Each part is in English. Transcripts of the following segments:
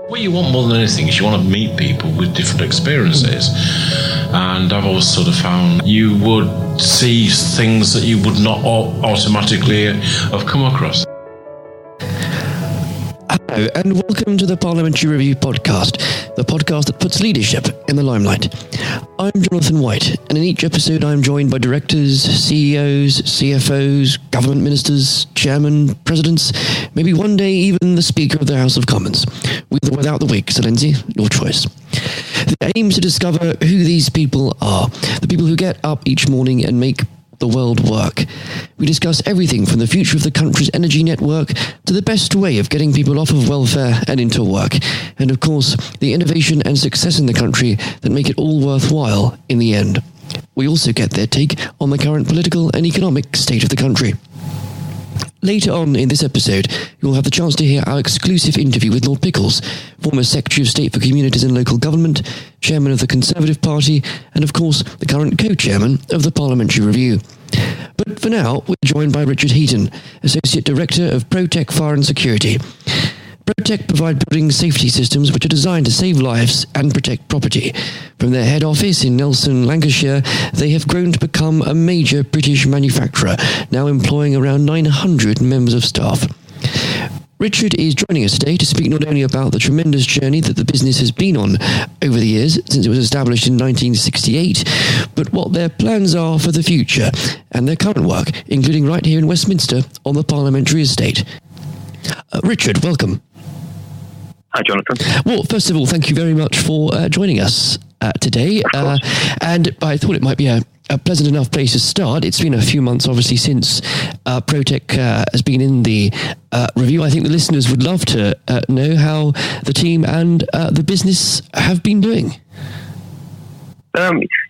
What you want more than anything is you want to meet people with different experiences. And I've always sort of found you would see things that you would not automatically have come across. Hello and welcome to the Parliamentary Review podcast, the podcast that puts leadership in the limelight. I'm Jonathan White, and in each episode I'm joined by directors, CEOs, CFOs, government ministers, chairmen, presidents, maybe one day even the Speaker of the House of Commons. With or without the wig, Sir Lindsay, your choice. The aim is to discover who these people are, the people who get up each morning and make the world work. We discuss everything from the future of the country's energy network to the best way of getting people off of welfare and into work, and of course, the innovation and success in the country that make it all worthwhile in the end. We also get their take on the current political and economic state of the country. Later on in this episode, you'll have the chance to hear our exclusive interview with Lord Pickles, former Secretary of State for Communities and Local Government, Chairman of the Conservative Party, and of course, the current co-chairman of the Parliamentary Review. But for now, we're joined by Richard Heaton, Associate Director of Protec Fire and Security. Protec provide building safety systems which are designed to save lives and protect property. From their head office in Nelson, Lancashire, they have grown to become a major British manufacturer, now employing around 900 members of staff. Richard is joining us today to speak not only about the tremendous journey that the business has been on over the years since it was established in 1968, but what their plans are for the future and their current work, including right here in Westminster on the Parliamentary estate. Richard, welcome. Hi, Jonathan. Well, first of all, thank you very much for joining us today. And I thought it might be a pleasant enough place to start. It's been a few months, obviously, since Protec has been in the review. I think the listeners would love to know how the team and the business have been doing.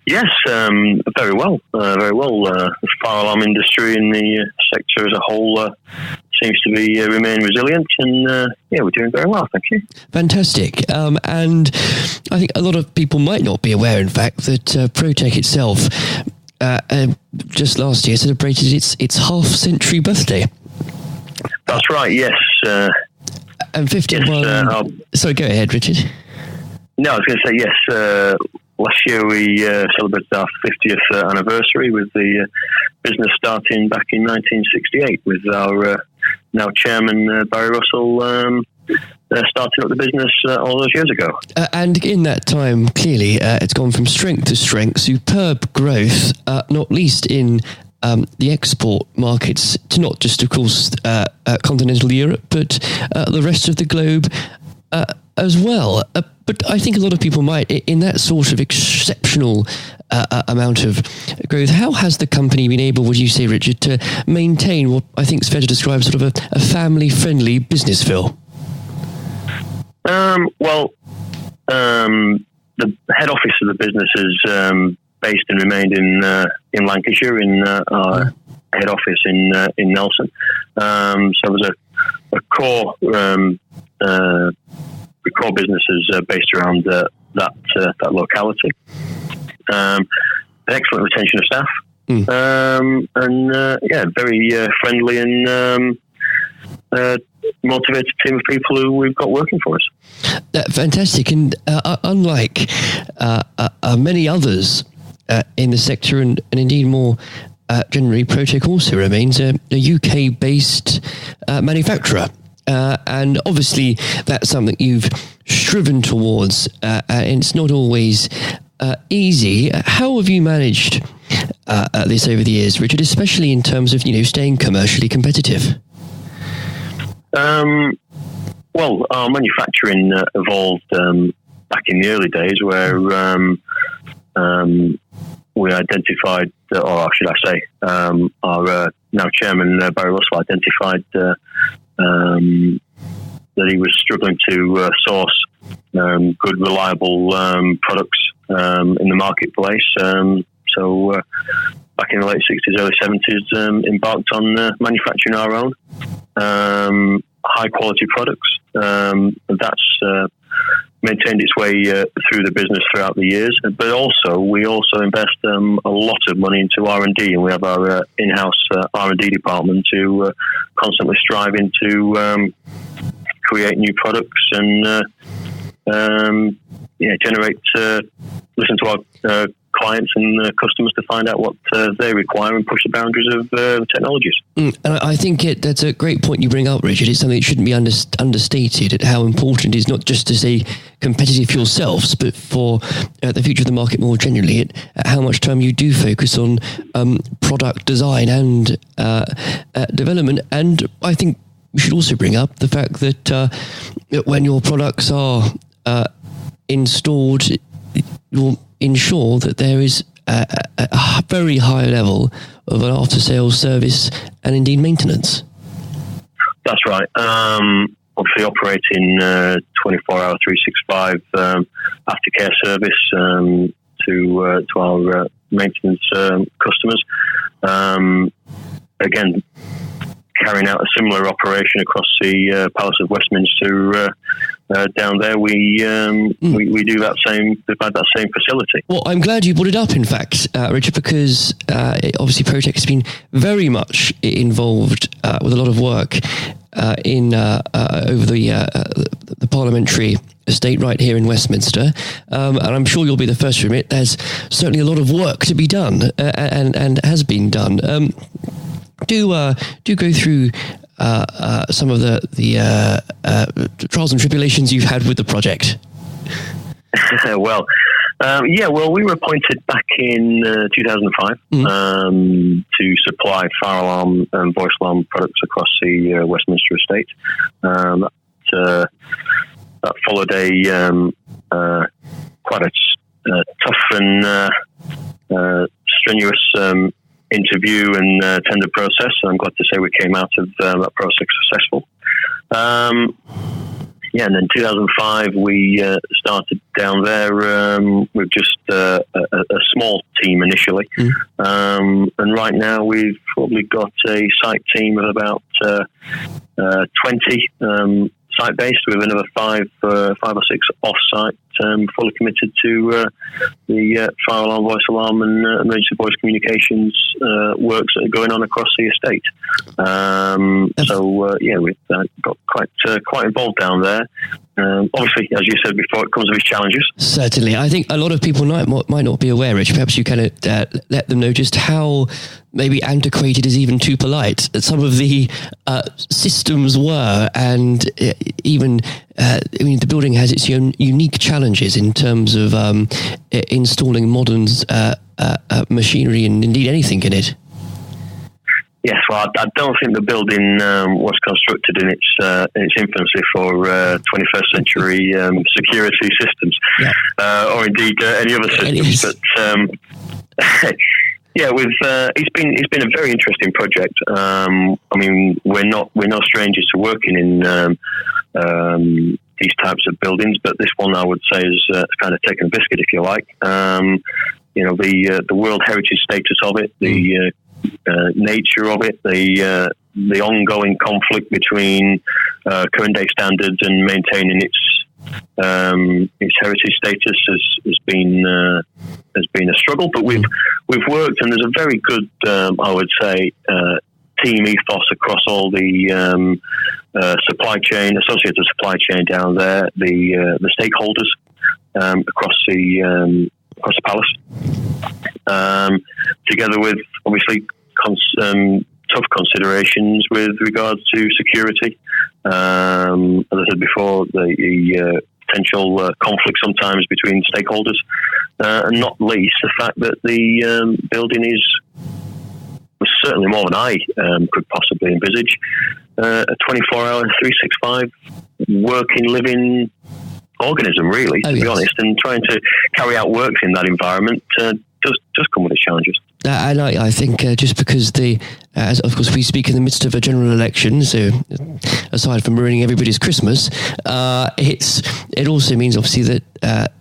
Yes, very well. The fire alarm industry and the sector as a whole seems to be remain resilient, and we're doing very well, thank you. Fantastic. And I think a lot of people might not be aware, in fact, that Protec itself just last year celebrated its half-century birthday. That's right, yes. And 51... Yes, sorry, go ahead, Richard. No, I was going to say, yes, last year we celebrated our 50th anniversary with the business starting back in 1968 with our now chairman, Barry Russell, starting up the business all those years ago. And in that time, clearly, it's gone from strength to strength, superb growth, not least in the export markets to not just, of course, continental Europe, but the rest of the globe as well. But I think a lot of people might, in that sort of exceptional amount of growth, how has the company been able, would you say, Richard, to maintain what I think is fair to describe sort of a family-friendly business feel? The head office of the business is based and remained in Lancashire, in our head office in Nelson. So there's a core the core business is based around that locality. Excellent retention of staff, and very friendly and motivated team of people who we've got working for us. Fantastic, and unlike many others in the sector, and indeed more generally, Protec also remains a UK-based manufacturer. And obviously that's something you've striven towards, and it's not always easy. How have you managed this over the years, Richard, especially in terms of, staying commercially competitive? Well, our manufacturing evolved back in the early days where we identified, or should I say, our now chairman, Barry Russell, identified that he was struggling to source good, reliable products in the marketplace. So back in the late 60s, early 70s, embarked on manufacturing our own high-quality products. That's maintained its way through the business throughout the years. But also, we also invest a lot of money into R&D, and we have our in-house R&D department to constantly striving to create new products and generate, listen to our clients and customers to find out what they require and push the boundaries of technologies. And I think that's a great point you bring up, Richard. It's something that shouldn't be understated at how important it is, not just to stay competitive yourselves, but for the future of the market more generally, at how much time you do focus on product design and development. And I think we should also bring up the fact that when your products are installed, you'll ensure that there is a very high level of an after-sales service and indeed maintenance. That's right. Obviously operating 24-hour, 365 aftercare service to our maintenance customers. Again, carrying out a similar operation across the Palace of Westminster. Down there, we do that same. We've had that same facility. Well, I'm glad you brought it up. In fact, Richard, because obviously Protec has been very much involved with a lot of work in over the Parliamentary estate right here in Westminster, and I'm sure you'll be the first to admit there's certainly a lot of work to be done and has been done. Do go through some of the trials and tribulations you've had with the project. Well, we were appointed back in 2005 to supply fire alarm and voice alarm products across the Westminster estate. That followed a quite a tough and strenuous interview and tender process. I'm glad to say we came out of that process successful. And then 2005 we started down there with just a small team initially, and right now we've probably got a site team of about 20 site-based, with another five or six off-site, fully committed to the fire alarm, voice alarm, and emergency voice communications works that are going on across the estate. We've got quite involved down there. Obviously, as you said before, it comes with its challenges. Certainly. I think a lot of people might not be aware, Rich. Perhaps you can let them know just how maybe antiquated is even too polite that some of the systems were, and even the building has its own unique challenges in terms of installing modern machinery and indeed anything in it. Yes, well, I don't think the building was constructed in its infancy for 21st century security systems, or indeed any other systems. But it's been a very interesting project. We're no strangers to working in these types of buildings, but this one I would say is kind of taken a biscuit, if you like. The World Heritage status of it, the nature of it, the ongoing conflict between current day standards and maintaining its heritage status has been a struggle. But we've worked, and there's a very good, I would say, team ethos across all the supply chain, associated supply chain down there, the stakeholders across the palace, together with obviously tough considerations with regards to security. As I said before, the potential conflict sometimes between stakeholders, and not least the fact that the building was certainly more than I could possibly envisage. A 24-hour, 365 working, living organism, really, to be honest, and trying to carry out works in that environment does come with its challenges. And I think just because as of course we speak in the midst of a general election, so aside from ruining everybody's Christmas, it also means obviously that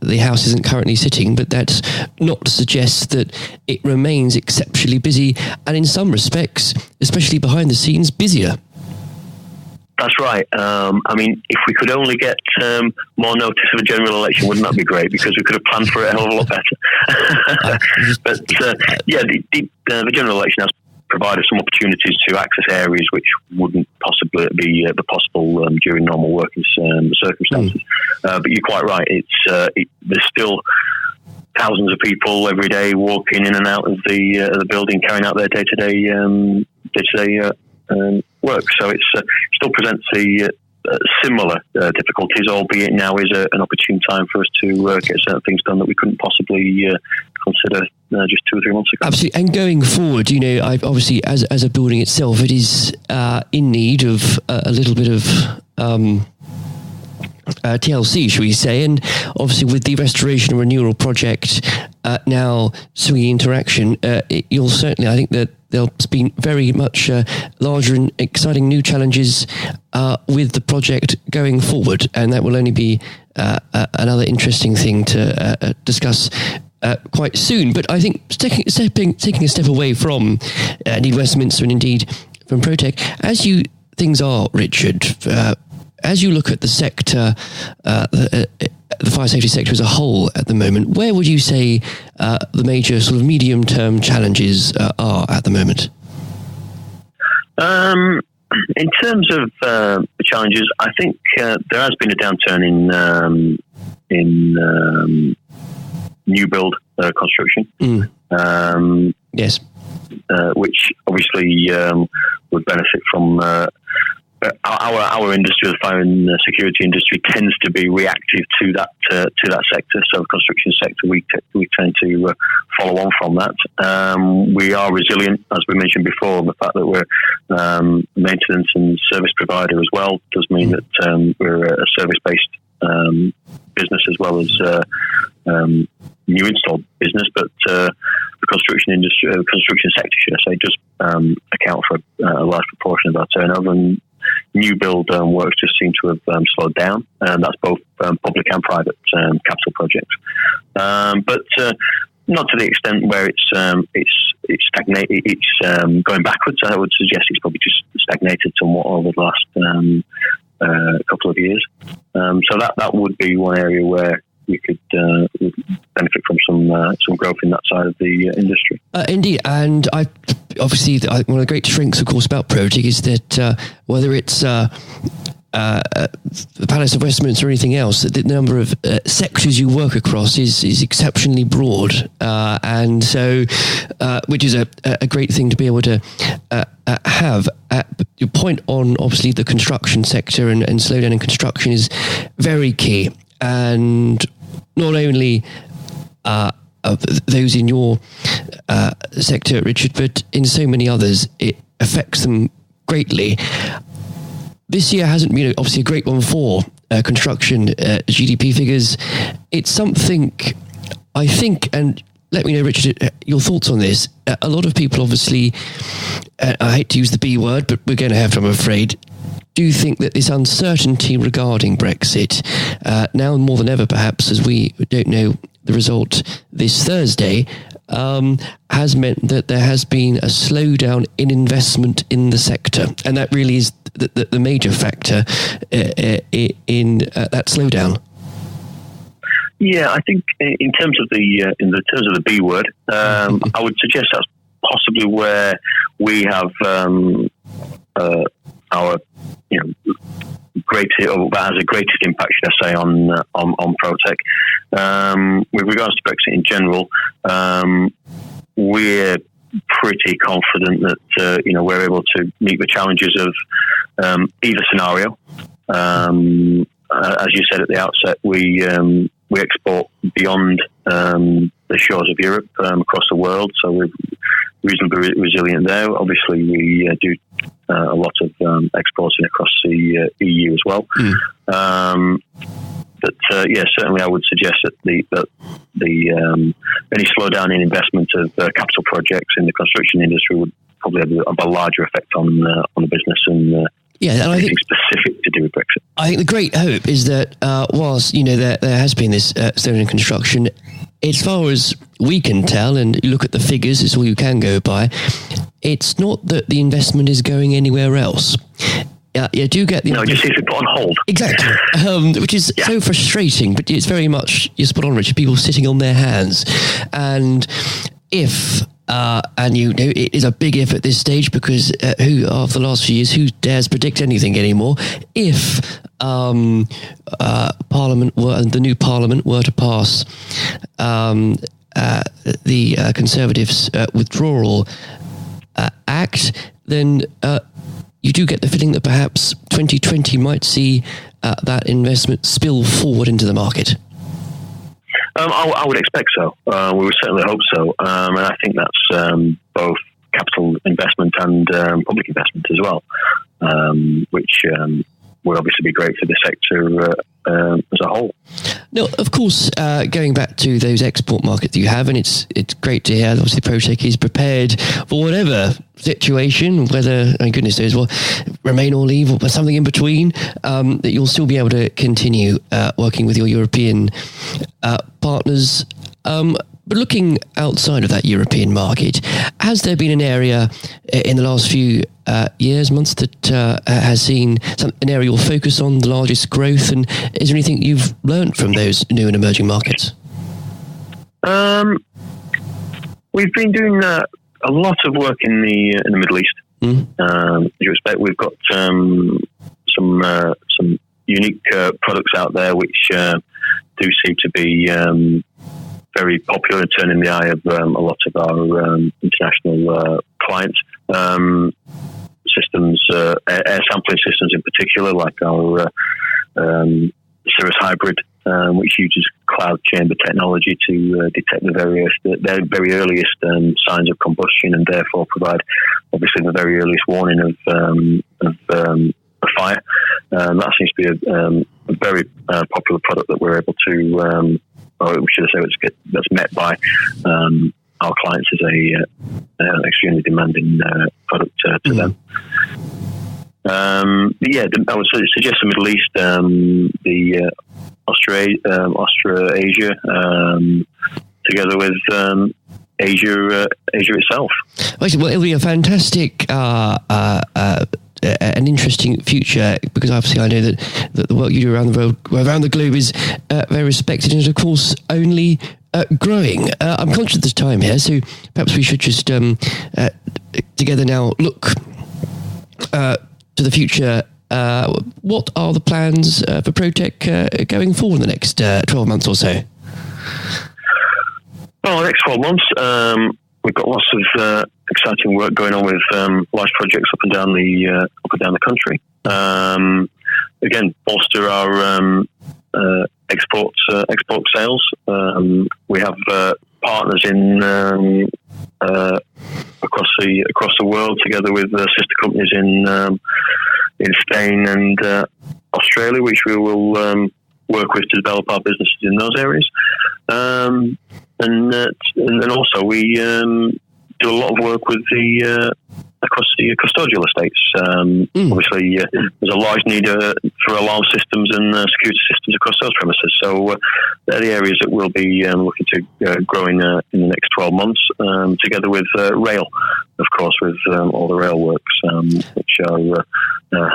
the House isn't currently sitting, but that's not to suggest that it remains exceptionally busy, and in some respects, especially behind the scenes, busier. That's right. If we could only get more notice of a general election, wouldn't that be great? Because we could have planned for it a hell of a lot better. But the general election has provide us some opportunities to access areas which wouldn't possibly be possible during normal working circumstances. But you're quite right. There's still thousands of people every day walking in and out of the building, carrying out their day-to-day work. So it still presents similar difficulties, albeit now is an opportune time for us to get certain things done that we couldn't possibly consider just 2 or 3 months ago. Absolutely. And going forward, obviously as a building itself, it is in need of a little bit of TLC, shall we say, and obviously with the restoration and renewal project now swinging into action, you'll certainly, I think that there'll be very much larger and exciting new challenges with the project going forward, and that will only be another interesting thing to discuss quite soon. But I think taking a step away from indeed Westminster and indeed from Protec, as things are, Richard, as you look at the sector, the fire safety sector as a whole at the moment, where would you say the major sort of medium-term challenges are at the moment? In terms of the challenges, I think there has been a downturn in new build construction. Yes. Which obviously would benefit from our industry, the fire and security industry, tends to be reactive to that sector. So the construction sector, we tend to follow on from that. We are resilient, as we mentioned before. The fact that we're maintenance and service provider as well does mean that we're a service-based business as well as new install business. But the construction industry, construction sector, should I say, does account for a large proportion of our turnover. And new build works just seem to have slowed down, and that's both public and private capital projects. But not to the extent where it's stagnated. It's going backwards. I would suggest it's probably just stagnated somewhat over the last couple of years. So that would be one area where we could benefit from some growth in that side of the industry. Indeed, and obviously one of the great strengths, of course, about Protec is that whether it's the Palace of Westminster or anything else, the number of sectors you work across is exceptionally broad, and so which is a great thing to be able to have. Your point on obviously the construction sector and slowdown in construction is very key. And not only those in your sector, Richard, but in so many others, it affects them greatly. This year hasn't been obviously a great one for construction GDP figures. It's something, I think, and let me know, Richard, your thoughts on this. A lot of people obviously, I hate to use the B word, but we're going to have to, I'm afraid, do think that this uncertainty regarding Brexit, now more than ever perhaps, as we don't know the result this Thursday, has meant that there has been a slowdown in investment in the sector. And that really is the major factor in that slowdown. Yeah, I think in terms of the B word, I would suggest that's possibly where we have our that has the greatest impact, should I say, on Protec. With regards to Brexit in general, we're pretty confident that we're able to meet the challenges of either scenario. As you said at the outset, we export beyond the shores of Europe, across the world, so we're reasonably resilient there. Obviously, we do a lot of exporting across the EU as well. But certainly I would suggest that any slowdown in investment of capital projects in the construction industry would probably have a larger effect on the business and and I think specific to do with Brexit. I think the great hope is that whilst there has been this slowdown in construction, as far as we can tell, and you look at the figures, it's all you can go by, it's not that the investment is going anywhere else. You do get the... No, it just seems to be put on hold. Exactly, which is so frustrating, but it's very much, you're spot on, Richard, people sitting on their hands. And if and it is a big if at this stage, because after the last few years, who dares predict anything anymore? If the new Parliament were to pass the Conservatives' withdrawal act, then you do get the feeling that perhaps 2020 might see that investment spill forward into the market. I would expect so. We would certainly hope so. And I think that's both capital investment and public investment as well, which would obviously be great for the sector as a whole. No, of course, going back to those export markets you have, and it's great to hear, obviously, Protec is prepared for whatever situation, whether, my goodness knows, well, remain or leave, or something in between, that you'll still be able to continue working with your European partners. But looking outside of that European market, has there been an area in the last few years, months, that has seen an area you'll focus on, the largest growth? And is there anything you've learned from those new and emerging markets? We've been doing a lot of work in the Middle East. As you expect, we've got some unique products out there which do seem to be very popular and turning the eye of a lot of our international clients. Systems, air sampling systems in particular, like our Cirrus Hybrid, which uses cloud chamber technology to detect the very earliest signs of combustion, and therefore provide, obviously, the very earliest warning of a fire. That seems to be a very popular product that we're able to, or should I say, that's met by our clients as a extremely demanding product to them. I would suggest the Middle East, the Australasia, together with Asia itself. Well, it'll be a fantastic an interesting future, because obviously I know that the work you do around the globe is very respected, and of course only growing. I'm conscious of the time here, so perhaps we should just together now look to the future. What are the plans for Protec going forward in the next 12 months or so? Well, the next 12 months, we've got lots of exciting work going on with large projects up and down the country. Again, bolster our export sales. We have partners in across the world, together with sister companies in Spain and Australia, which we will work with to develop our businesses in those areas. And also we do a lot of work with across the custodial estates. Obviously, there's a large need for alarm systems and security systems across those premises. So they're the areas that we'll be looking to grow in the next 12 months, together with rail, of course, with all the rail works, which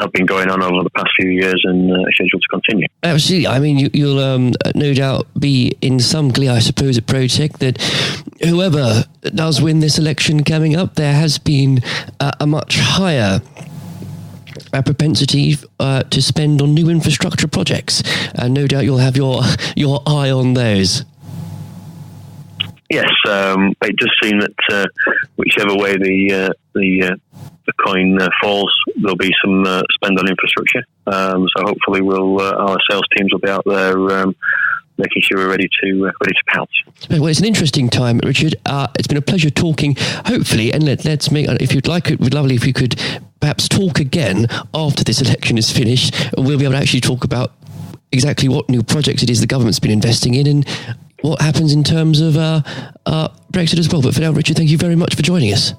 have been going on over the past few years and are scheduled to continue. Absolutely. I mean, you'll no doubt be in some glee, I suppose, at Protec, that whoever does win this election coming up, there has been a much higher propensity to spend on new infrastructure projects, and no doubt you'll have your eye on those. Yes, it does seem that whichever way the coin falls, there'll be some spend on infrastructure. So hopefully, our sales teams will be out there making sure we're ready to pounce. Well, it's an interesting time, Richard. It's been a pleasure talking. Hopefully, and let's make, if you'd like, it would be lovely if you could perhaps talk again after this election is finished. We'll be able to actually talk about exactly what new projects it is the government's been investing in, and what happens in terms of Brexit as well. But for now, Richard, thank you very much for joining us.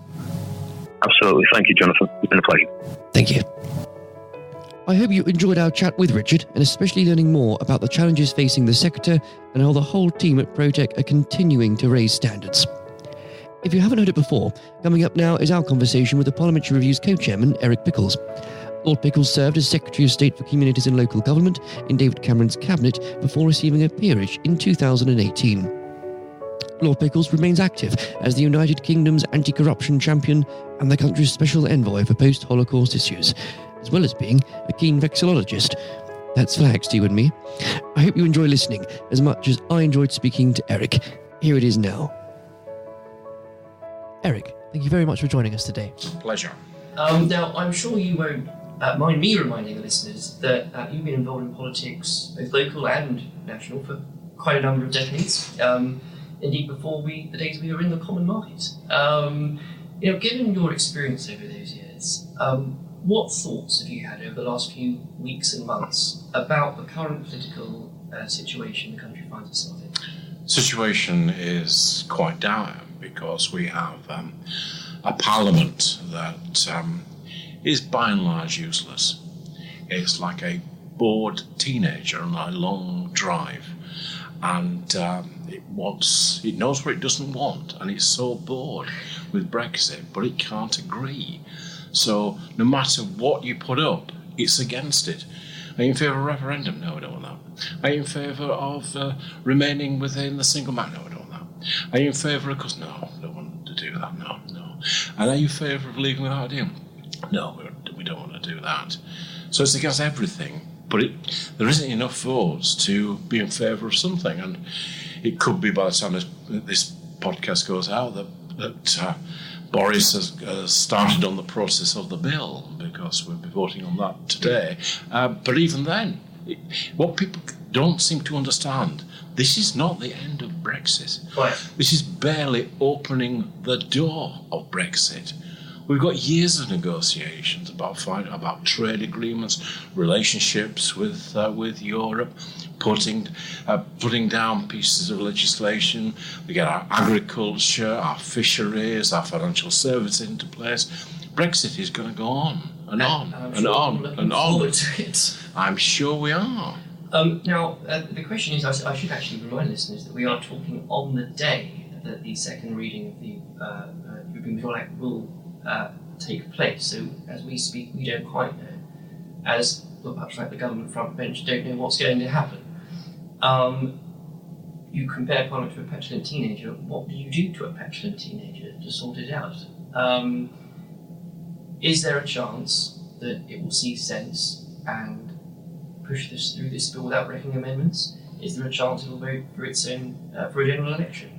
Absolutely. Thank you, Jonathan. It's been a pleasure. Thank you. I hope you enjoyed our chat with Richard, and especially learning more about the challenges facing the sector and how the whole team at Protec are continuing to raise standards. If you haven't heard it before, coming up now is our conversation with the Parliamentary Review's co-chairman, Eric Pickles. Lord Pickles served as Secretary of State for Communities and Local Government in David Cameron's cabinet before receiving a peerage in 2018. Lord Pickles remains active as the United Kingdom's anti-corruption champion and the country's special envoy for post-Holocaust issues, as well as being a keen vexillologist. That's facts to you and me. I hope you enjoy listening as much as I enjoyed speaking to Eric. Here it is now. Eric, thank you very much for joining us today. Pleasure. Now, I'm sure you won't mind me reminding the listeners that you've been involved in politics, both local and national, for quite a number of decades. Indeed, before the days we were in the common market. Given your experience over those years, what thoughts have you had over the last few weeks and months about the current political situation the country finds itself in? Situation is quite dire because we have a parliament that is by and large useless. It's like a bored teenager on a long drive, and it knows what it doesn't want, and it's so bored with Brexit, but it can't agree. So no matter what you put up, it's against it. Are you in favour of a referendum? No, I don't want that. Are you in favour of remaining within the single market? No, I don't want that. Are you in favour of... No, I don't want to do that. No. And are you in favour of leaving without a deal? No, we don't want to do that. So it's against everything, but there isn't enough votes to be in favour of something. And it could be by the time this podcast goes out that Boris has started on the process of the bill, because we'll be voting on that today. But even then, what people don't seem to understand, this is not the end of Brexit. Right. This is barely opening the door of Brexit. We've got years of negotiations about trade agreements, relationships with Europe, putting down pieces of legislation. We get our agriculture, our fisheries, our financial services into place. Brexit is going to go on and on and on and on. I'm sure we are. Now, the question is, I should actually remind listeners that we are talking on the day that the second reading of the European Withdrawal Act will take place. So, as we speak, we don't quite know. As perhaps like the government front bench don't know what's going to happen. You compare Parliament to a petulant teenager. What do you do to a petulant teenager to sort it out? Is there a chance that it will see sense and push this through this bill without wrecking amendments? Is there a chance it will vote for its own for a general election?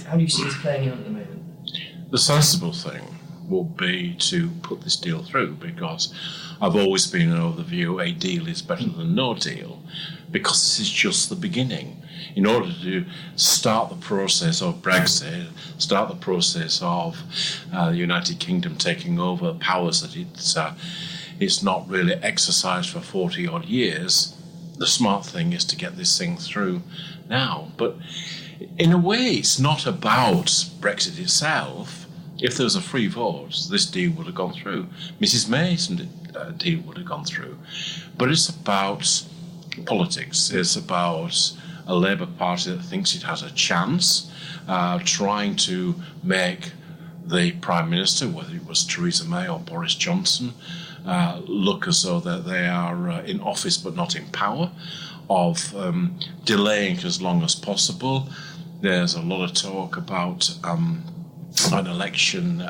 How do you see this playing out at the moment? The sensible thing will be to put this deal through, because I've always been of the view a deal is better than no deal, because this is just the beginning. In order to start the process of Brexit, start the process of the United Kingdom taking over powers that it's not really exercised for 40-odd years, the smart thing is to get this thing through now. But in a way, it's not about Brexit itself. If there was a free vote, this deal would have gone through. Mrs May's deal would have gone through. But it's about politics. It's about a Labour Party that thinks it has a chance, trying to make the Prime Minister, whether it was Theresa May or Boris Johnson, look as though that they are in office but not in power, of delaying as long as possible. There's a lot of talk about an election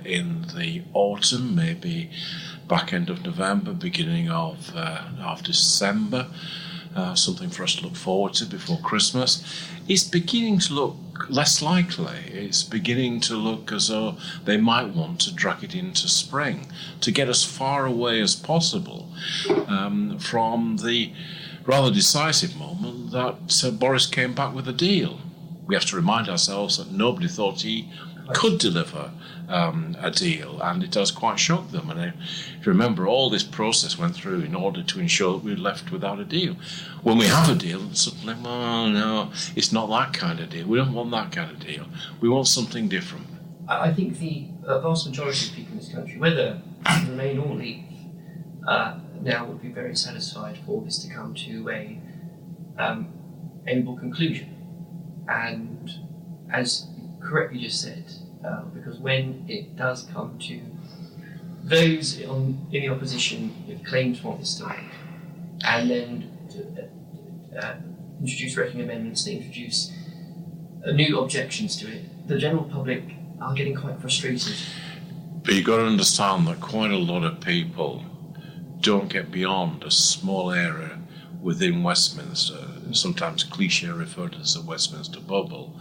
in the autumn, maybe back end of November, beginning of December, something for us to look forward to before Christmas. It's beginning to look less likely. It's beginning to look as though they might want to drag it into spring to get as far away as possible from the rather decisive moment that Boris came back with a deal. We have to remind ourselves that nobody thought he could deliver a deal, and it does quite shock them. And if you remember, all this process went through in order to ensure that we're left without a deal. When we have a deal, suddenly, well, no, it's not that kind of deal. We don't want that kind of deal. We want something different. I think the vast majority of people in this country, whether Remain or Leave, now would be very satisfied for this to come to a amiable conclusion. And as you correctly just said, because when it does come to those in the opposition who claim to want this to end, and then introduce wrecking amendments, they introduce new objections to it, the general public are getting quite frustrated. But you've got to understand that quite a lot of people don't get beyond a small area within Westminster, sometimes cliche referred to as the Westminster bubble,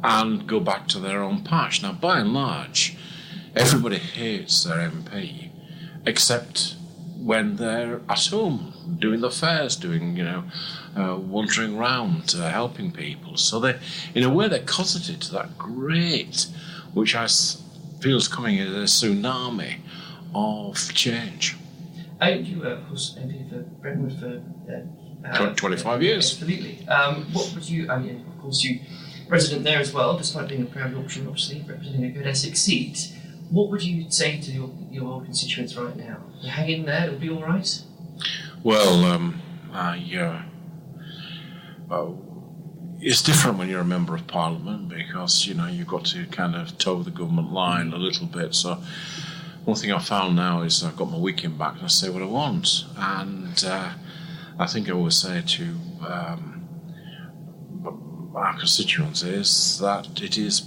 and go back to their own patch. Now, by and large, everybody hates their MP, except when they're at home, doing the fairs, wandering around, helping people. So they, in a way, they're cosseted to that great, which I feel is coming as a tsunami of change. You were, of course, MP for Brentwood for 25 years. Absolutely. What would you? Of course, you resident there as well, despite being a proud Yorkshireman, obviously representing a good Essex seat. What would you say to your constituents right now? Hang in there; it'll be all right. Well, it's different when you're a member of Parliament because you've got to kind of toe the government line a little bit. So one thing I found now is I've got my weekend back and I say what I want, and I think I always say to our constituents is that it is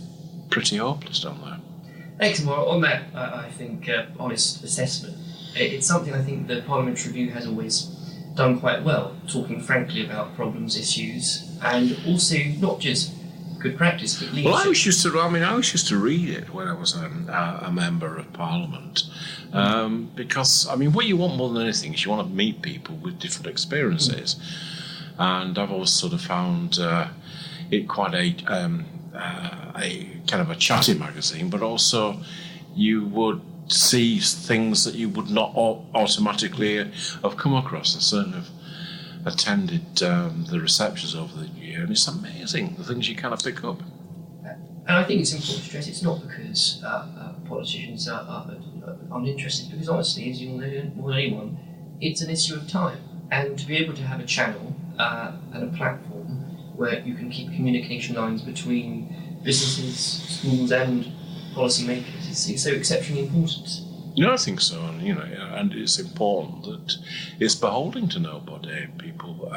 pretty hopeless down there. Excellent. Well, on that, I think, honest assessment, it's something I think the Parliamentary Review has always done quite well, talking frankly about problems, issues, and also not just good practice, but leadership. Well, I was used to read it when I was a member of Parliament, because, what you want more than anything is you want to meet people with different experiences, and I've always sort of found it quite a kind of a chatty magazine, but also you would see things that you would not automatically have come across. I certainly have attended the receptions over the year, and it's amazing the things you kind of pick up. And I think it's important to stress it's not because politicians are uninterested, because honestly, as you'll know more than anyone, it's an issue of time. And to be able to have a channel and a platform where you can keep communication lines between businesses, schools and policymakers is so exceptionally important. I think so, and it's important that it's beholden to nobody. People,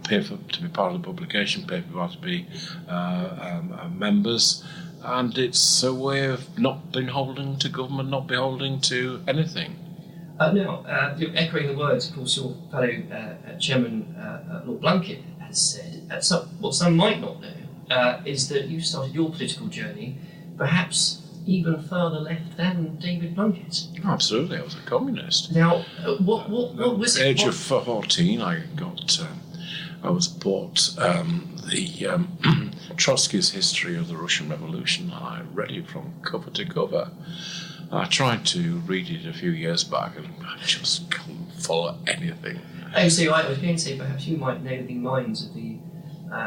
pay to be part of the publication, pay for to be members, and it's a way of not beholden to government, not beholden to anything. You're echoing the words, of course, your fellow Chairman Lord Blunkett has said. What some might not know is that you started your political journey perhaps even further left than David Blunkett. Oh, absolutely, I was a communist. Now, what was it? At the age of 14, I was bought the Trotsky's History of the Russian Revolution, and I read it from cover to cover. I tried to read it a few years back, and I just couldn't follow anything. Oh, so I was going to say perhaps you might know the minds of the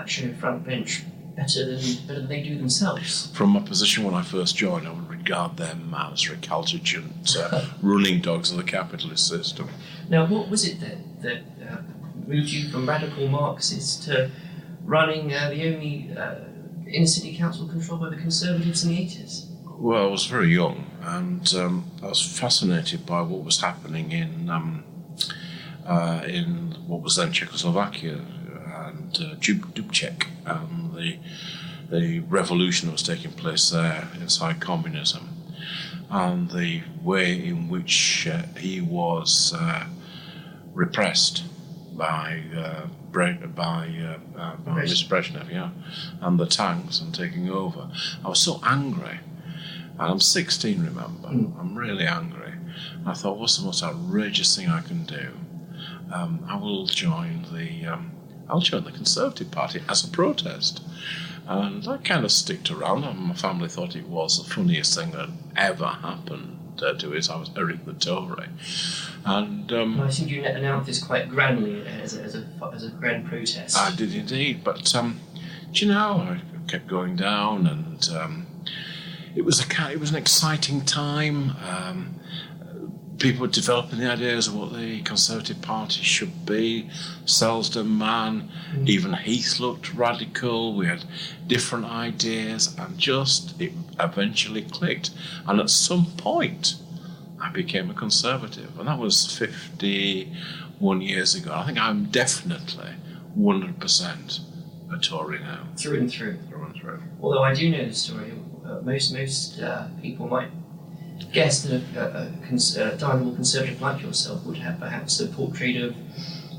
show front bench better than they do themselves. From my position when I first joined, I would regard them as recalcitrant running dogs of the capitalist system. Now, what was it that moved you from radical Marxist to running the only inner city council controlled by the Conservatives in the 80s? Well, I was very young, and I was fascinated by what was happening in what was then Czechoslovakia and Dubček, and the revolution that was taking place there inside communism, and the way in which he was repressed by Mr. Brezhnev, and the tanks and taking over. I was so angry. And I'm 16, remember. I'm really angry. And I thought, what's the most outrageous thing I can do? I will join the Conservative Party as a protest. And I kind of sticked around, and my family thought it was the funniest thing that ever happened to us. I was Eric the Tory. And I think you announced this quite grandly as a grand protest. I did indeed, but I kept going down, and it was an exciting time. People were developing the ideas of what the Conservative Party should be. Selsdon man, even Heath looked radical. We had different ideas, and it eventually clicked. And at some point, I became a Conservative, and that was 51 years ago. I think I'm definitely 100% a Tory now. Through and through. Through and through. Although I do know the story, most people might guess that a dineable Conservative like yourself would have perhaps a portrait of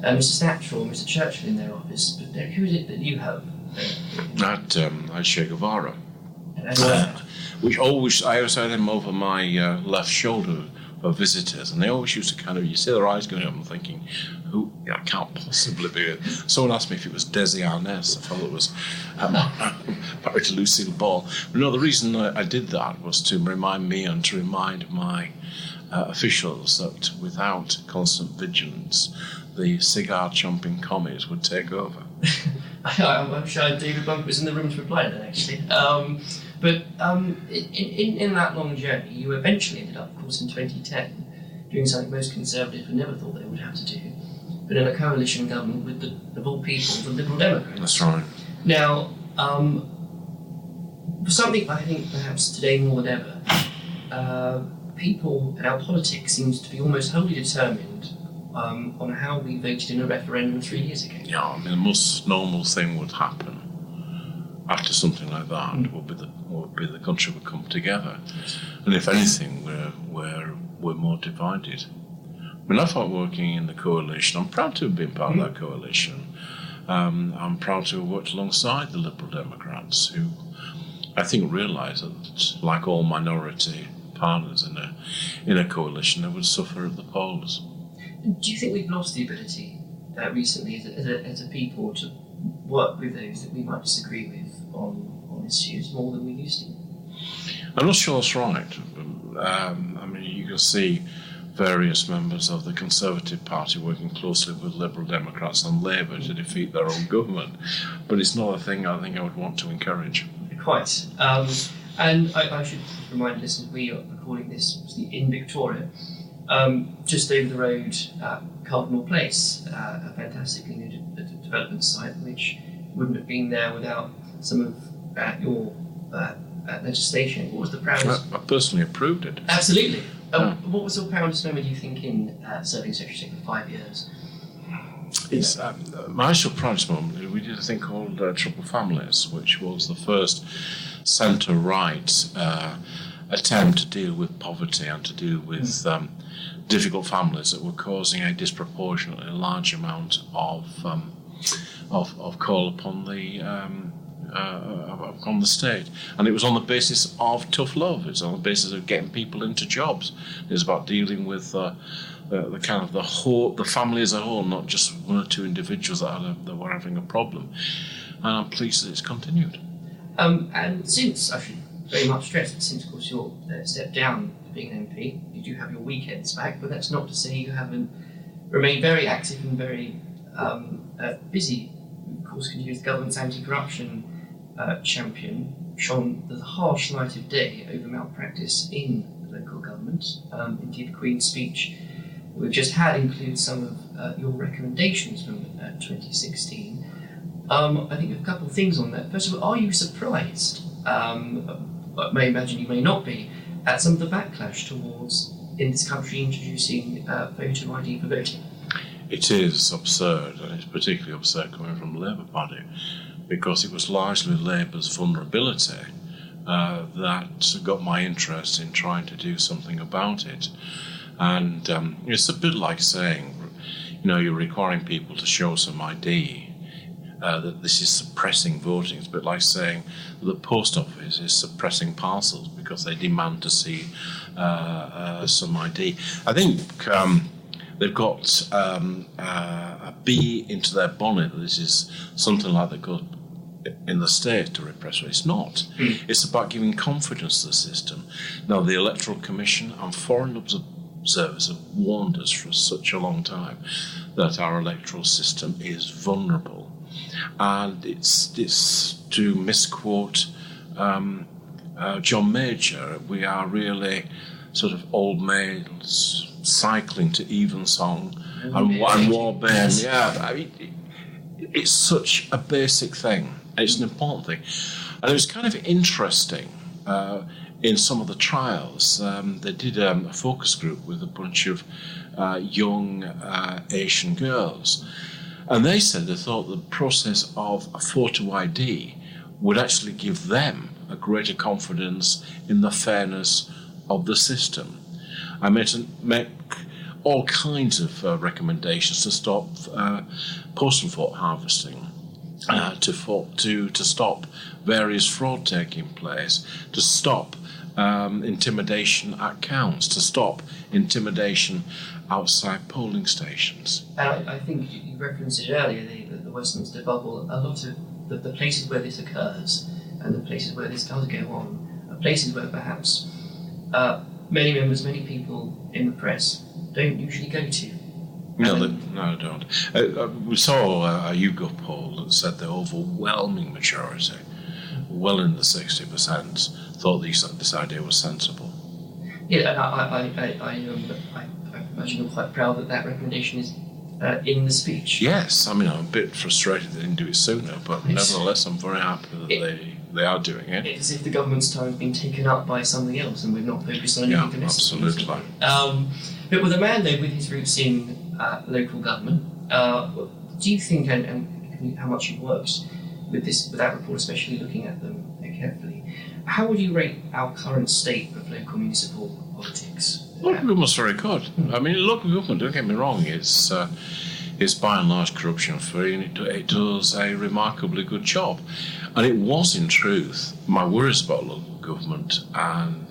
Mr. Thatcher or Mr. Churchill in their office. But who is it that you have? At Che Guevara. Which always, I always had him over my left shoulder for visitors, and they always used to kind of, you see their eyes going up and thinking, who, I can't possibly be it. Someone asked me if it was Desi Arnaz. I thought it was married to Lucille Ball. But no, the reason I did that was to remind me and to remind my officials that without constant vigilance, the cigar-chomping commies would take over. I'm sure David Bunk was in the room to reply then, actually. But in that long journey, you eventually ended up, of course, in 2010, doing something most Conservative had never thought they would have to do, but in a coalition government with, of all people, the Liberal Democrats. That's right. Now, for something I think perhaps today more than ever, people and our politics seems to be almost wholly determined on how we voted in a referendum 3 years ago. Yeah, I mean, the most normal thing would happen after something like that would be the country would come together, and if anything, we're more divided. I mean, I thought working in the coalition, I'm proud to have been part of that coalition. I'm proud to have worked alongside the Liberal Democrats, who I think realised that, like all minority partners in a coalition, they would suffer at the polls. Do you think we've lost the ability recently as a people to work with those that we might disagree with on issues more than we used to? I'm not sure that's right. I mean, you can see various members of the Conservative Party working closely with Liberal Democrats and Labour to defeat their own government, but it's not a thing I think I would want to encourage. Quite. And I should remind listeners, we are recording this in Victoria, just over the road at Cardinal Place, a fantastically new development site which wouldn't have been there without some of your legislation. What was the proudest? I personally approved it. Absolutely. What was the proudest moment, do you think, in serving Secretary of State for 5 years? It's my actual proudest moment. We did a thing called Troubled Families, which was the first centre-right attempt to deal with poverty and to deal with difficult families that were causing a disproportionately large amount of call upon the state, and it was on the basis of tough love. It's on the basis of getting people into jobs. It was about dealing with the kind of the family as a whole, not just one or two individuals that were having a problem. And I'm pleased that it's continued. And since, I should very much stress that since, of course, you're stepped down being an MP, you do have your weekends back, but that's not to say you haven't remained very active and very busy. Of course, continues the government's anti-corruption champion, shone the harsh light of day over malpractice in the local government. Indeed, the Queen's speech we've just had includes some of your recommendations from 2016. I think a couple of things on that. First of all, are you surprised, I may imagine you may not be, at some of the backlash towards, in this country, introducing voter ID for voting? It is absurd, and it's particularly absurd coming from the Labour Party, because it was largely Labour's vulnerability that got my interest in trying to do something about it. And it's a bit like saying, you're requiring people to show some ID, that this is suppressing voting. It's a bit like saying that the post office is suppressing parcels because they demand to see some ID. I think they've got a bee into their bonnet that this is something like that goes in the state to repress it. It's not. It's about giving confidence to the system. Now, the Electoral Commission and foreign observers have warned us for such a long time that our electoral system is vulnerable. And it's to misquote John Major, we are really sort of old maids cycling to evensong and warband. Yeah, I mean, it's such a basic thing. It's an important thing. And it was kind of interesting in some of the trials. They did a focus group with a bunch of young Asian girls. And they said they thought the process of a photo ID would actually give them a greater confidence in the fairness of the system. I make all kinds of recommendations to stop postal vote harvesting, to stop various fraud taking place, to stop intimidation at counts, to stop intimidation outside polling stations. I think you referenced it earlier, the Westminster bubble. A lot of the places where this occurs and the places where this does go on are places where perhaps many people in the press don't usually go to. No, I don't. We saw a YouGov poll that said the overwhelming majority, well in the 60%, thought this idea was sensible. Yeah, and I imagine you're quite proud that recommendation is in the speech. Yes, I mean, I'm a bit frustrated they didn't do it sooner, but nevertheless, I'm very happy that they are doing it. It's as if the government's time has been taken up by something else and we've not focused on anything domestic. Absolutely. But with a man, though, with his roots in local government, do you think, and how much you've worked with that report, especially looking at them carefully, how would you rate our current state of local municipal politics? Local government's very good. I mean, local government, don't get me wrong, it's by and large corruption-free, and it does a remarkably good job. And it was, in truth, my worries about local government and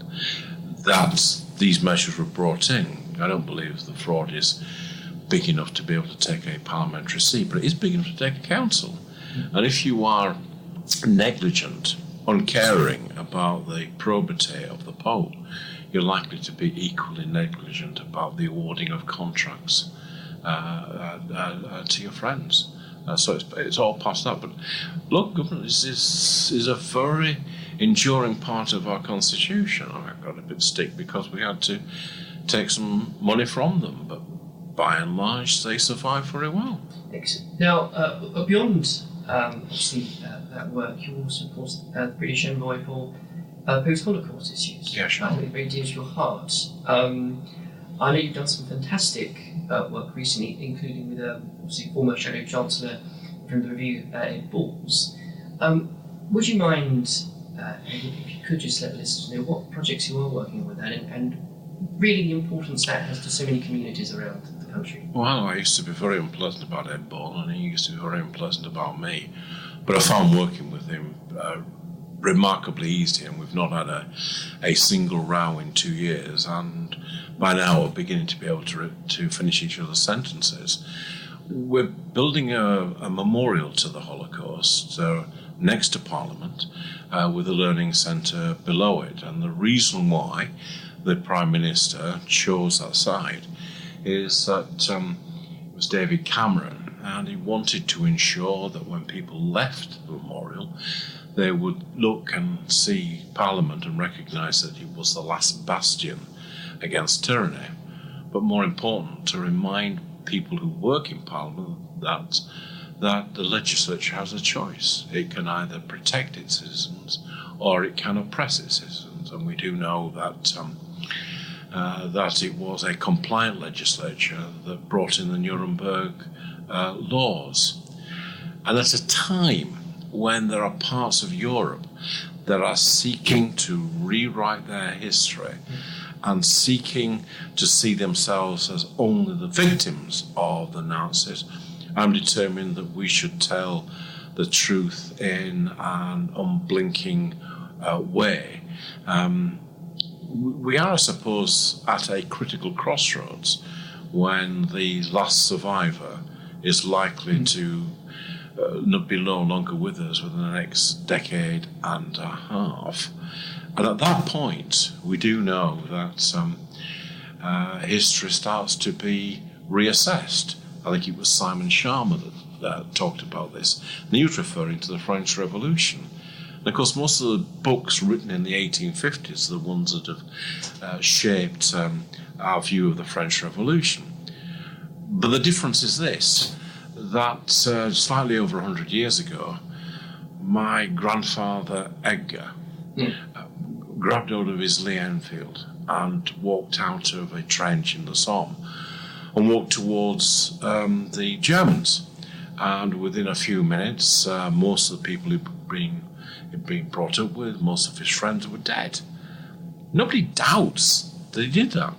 that these measures were brought in. I don't believe the fraud is big enough to be able to take a parliamentary seat, but it is big enough to take a council. And if you are negligent, uncaring about the probity of the poll, you're likely to be equally negligent about the awarding of contracts to your friends. So it's all past that. But local government is a very enduring part of our constitution. I got a bit stick because we had to take some money from them, but by and large they survive very well. Excellent. Now, beyond obviously that work, you're also, of course, the British envoy for post-Holocaust issues. Yeah, sure. I think it very dear to your heart. I know you've done some fantastic work recently, including with obviously former Shadow Chancellor from the Review, Ed Balls. Would you mind, if you could just let the listeners know what projects you are working with that and really the importance that has to so many communities around the country? Well, I used to be very unpleasant about Ed Ball, and he used to be very unpleasant about me. But I found working with him remarkably easy, and we've not had a single row in 2 years, and by now we're beginning to be able to finish each other's sentences. We're building a memorial to the Holocaust next to Parliament with a learning centre below it, and the reason why the Prime Minister chose that site is that it was David Cameron, and he wanted to ensure that when people left the memorial, they would look and see Parliament and recognise that it was the last bastion against tyranny. But more important, to remind people who work in Parliament that the legislature has a choice. It can either protect its citizens or it can oppress its citizens. And we do know that it was a compliant legislature that brought in the Nuremberg laws. And at a time when there are parts of Europe that are seeking to rewrite their history and seeking to see themselves as only the victims of the Nazis, I'm determined that we should tell the truth in an unblinking way. We are, I suppose, at a critical crossroads when the last survivor is likely to be no longer with us within the next decade and a half. And at that point, we do know that history starts to be reassessed. I think it was Simon Sharma that talked about this. And he was referring to the French Revolution. And of course, most of the books written in the 1850s are the ones that have shaped our view of the French Revolution. But the difference is this, that slightly over 100 years ago, my grandfather Edgar grabbed hold of his Lee Enfield and walked out of a trench in the Somme and walked towards the Germans. and within a few minutes, most of the people he'd been brought up with, most of his friends were dead. Nobody doubts that he did that.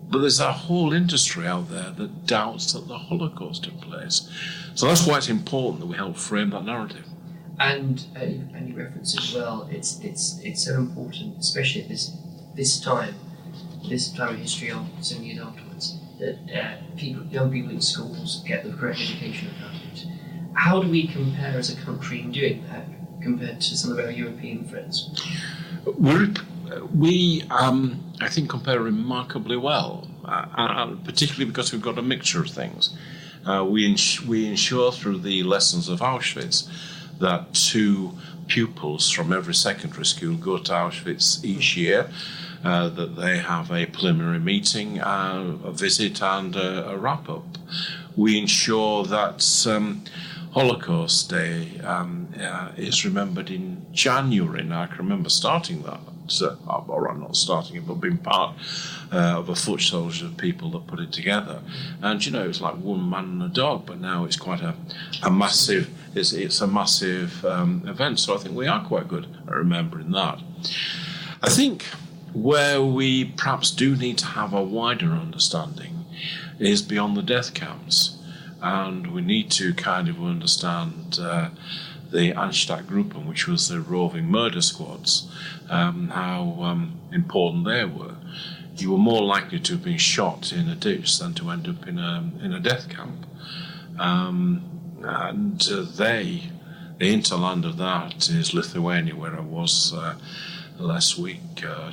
But there's a whole industry out there that doubts that the Holocaust took place. So that's why it's important that we help frame that narrative. And you reference as well, it's so important, especially at this time of history, after 7 years afterwards, that young people in schools get the correct education about it. How do we compare as a country in doing that compared to some of our European friends? We I think, compare remarkably well, particularly because we've got a mixture of things. We ensure through the lessons of Auschwitz that 2 pupils from every secondary school go to Auschwitz each year, that they have a preliminary meeting, a visit and a wrap-up. We ensure that Holocaust Day is remembered in January. Now, I can remember starting that, or not starting it, but being part of a foot soldier of people that put it together. And, it was like one man and a dog, but now it's quite a massive, it's a massive event. So I think we are quite good at remembering that. I think where we perhaps do need to have a wider understanding is beyond the death camps. And we need to kind of understand the Einsatzgruppen, which was the roving murder squads, how important they were. You were more likely to have been shot in a ditch than to end up in a death camp. The hinterland of that is Lithuania, where I was last week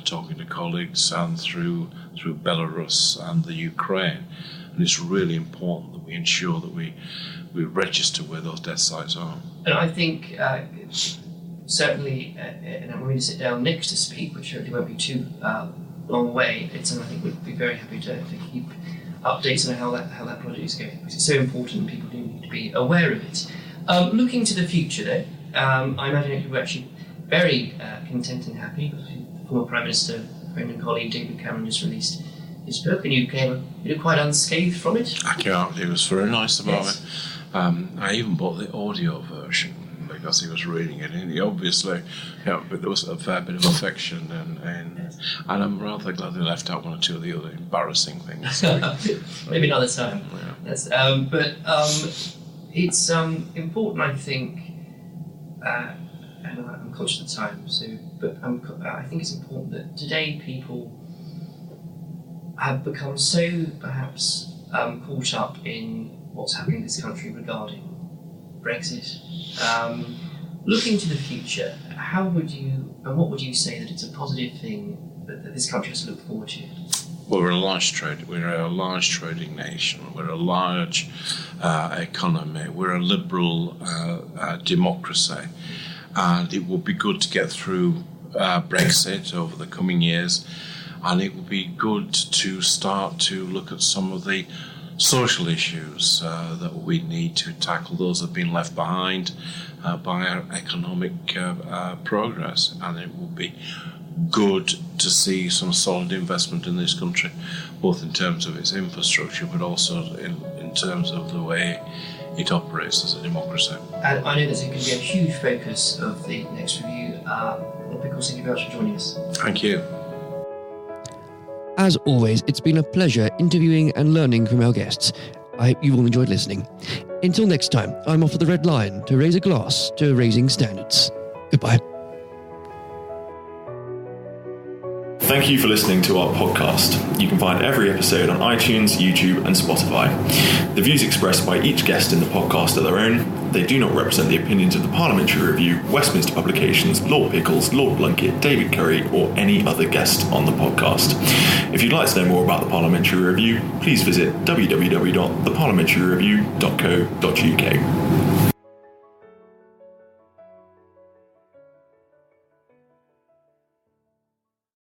talking to colleagues, and through Belarus and the Ukraine. And it's really important that we ensure that we register where those death sites are. And I think certainly, and I'm going to sit down next to speak, which hopefully won't be too long away. I think we'd be very happy to keep updates on how that project is going, because it's so important and people do need to be aware of it. Looking to the future, though, I imagine you were actually very content and happy. The former Prime Minister, friend and colleague David Cameron just released his book, and you were quite unscathed from it. I came out, he was very nice about it. I even bought the audio version because he was reading it, and he obviously, but there was a fair bit of affection, and I'm rather glad they left out one or two of the other embarrassing things. Maybe another time. Yeah. Yes, but it's important, I think, and I'm conscious of the time, but I think it's important that today people have become so perhaps caught up in what's happening in this country regarding Brexit. Looking to the future, what would you say that it's a positive thing that this country has to look forward to? Well, we're a large trading nation. We're a large economy. We're a liberal democracy, and it would be good to get through Brexit over the coming years. And it would be good to start to look at some of the social issues that we need to tackle, those that have been left behind by our economic progress. And it would be good to see some solid investment in this country, both in terms of its infrastructure, but also in terms of the way it operates as a democracy. And I know there's going to be a huge focus of the next review. Pickles, thank you very much for joining us. Thank you. As always, it's been a pleasure interviewing and learning from our guests. I hope you've all enjoyed listening. Until next time, I'm off at the Red Lion to raise a glass to raising standards. Goodbye. Thank you for listening to our podcast. You can find every episode on iTunes, YouTube, and Spotify. The views expressed by each guest in the podcast are their own. They do not represent the opinions of the Parliamentary Review, Westminster Publications, Lord Pickles, Lord Blunkett, David Curry, or any other guest on the podcast. If you'd like to know more about the Parliamentary Review, please visit www.theparliamentaryreview.co.uk.